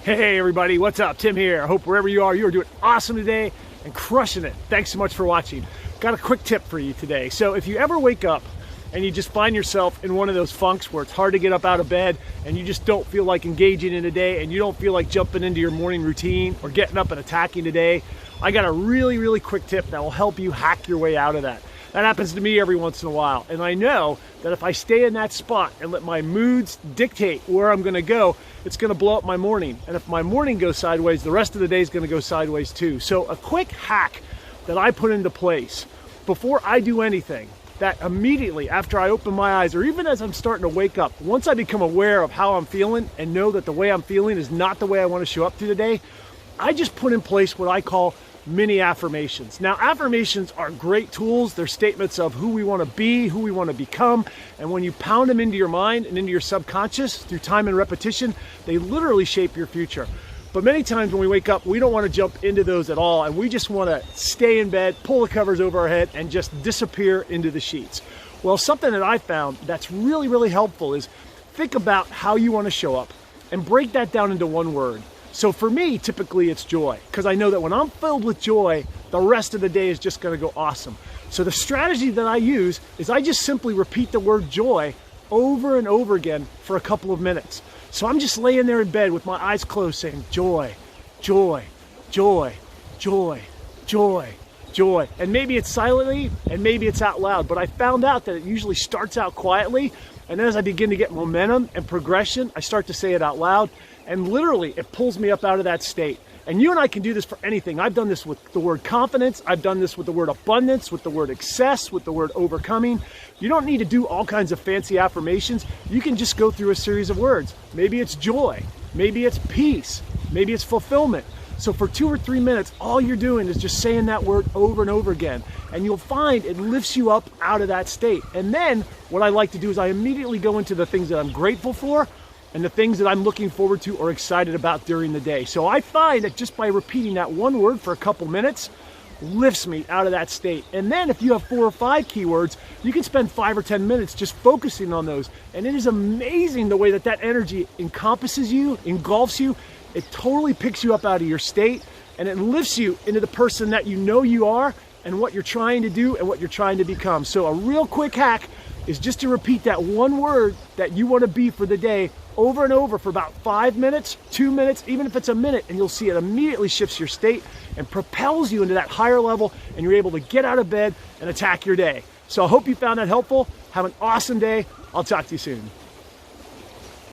Hey everybody, what's up? Tim here. I hope wherever you are doing awesome today and crushing it. Thanks so much for watching. Got a quick tip for you today. So if you ever wake up and you just find yourself in one of those funks where it's hard to get up out of bed and you just don't feel like engaging in the day and you don't feel like jumping into your morning routine or getting up and attacking the day, I got a really quick tip that will help you hack your way out of that. That happens to me every once in a while, and I know that if I stay in that spot and let my moods dictate where I'm gonna go, it's gonna blow up my morning. And if my morning goes sideways, the rest of the day is gonna go sideways too. So a quick hack that I put into place before I do anything, that immediately after I open my eyes, or even as I'm starting to wake up, once I become aware of how I'm feeling and know that the way I'm feeling is not the way I wanna show up through the day, I just put in place what I call mini affirmations. Now, affirmations are great tools. They're statements of who we want to be, who we want to become. And when you pound them into your mind and into your subconscious through time and repetition, they literally shape your future. But many times when we wake up, we don't want to jump into those at all. And we just want to stay in bed, pull the covers over our head, and just disappear into the sheets. Well, something that I found that's really helpful is think about how you want to show up and break that down into one word. So for me, typically it's joy, because I know that when I'm filled with joy, the rest of the day is just gonna go awesome. So the strategy that I use is I just simply repeat the word joy over and over again for a couple of minutes. So I'm just laying there in bed with my eyes closed saying joy, joy, joy, joy, joy, joy. And maybe it's silently and maybe it's out loud, but I found out that it usually starts out quietly, and then as I begin to get momentum and progression, I start to say it out loud. And literally, it pulls me up out of that state. And you and I can do this for anything. I've done this with the word confidence. I've done this with the word abundance, with the word excess, with the word overcoming. You don't need to do all kinds of fancy affirmations. You can just go through a series of words. Maybe it's joy. Maybe it's peace. Maybe it's fulfillment. So for 2 or 3 minutes, all you're doing is just saying that word over and over again. And you'll find it lifts you up out of that state. And then what I like to do is I immediately go into the things that I'm grateful for and the things that I'm looking forward to or excited about during the day. So I find that just by repeating that one word for a couple minutes lifts me out of that state. And then if you have 4 or 5 keywords, you can spend 5 or 10 minutes just focusing on those. And it is amazing the way that that energy encompasses you, engulfs you. It totally picks you up out of your state, and it lifts you into the person that you know you are and what you're trying to do and what you're trying to become. So a real quick hack is just to repeat that one word that you want to be for the day over and over for about 5 minutes, 2 minutes, even if it's a minute, and you'll see it immediately shifts your state and propels you into that higher level, and you're able to get out of bed and attack your day. So I hope you found that helpful. Have an awesome day. I'll talk to you soon.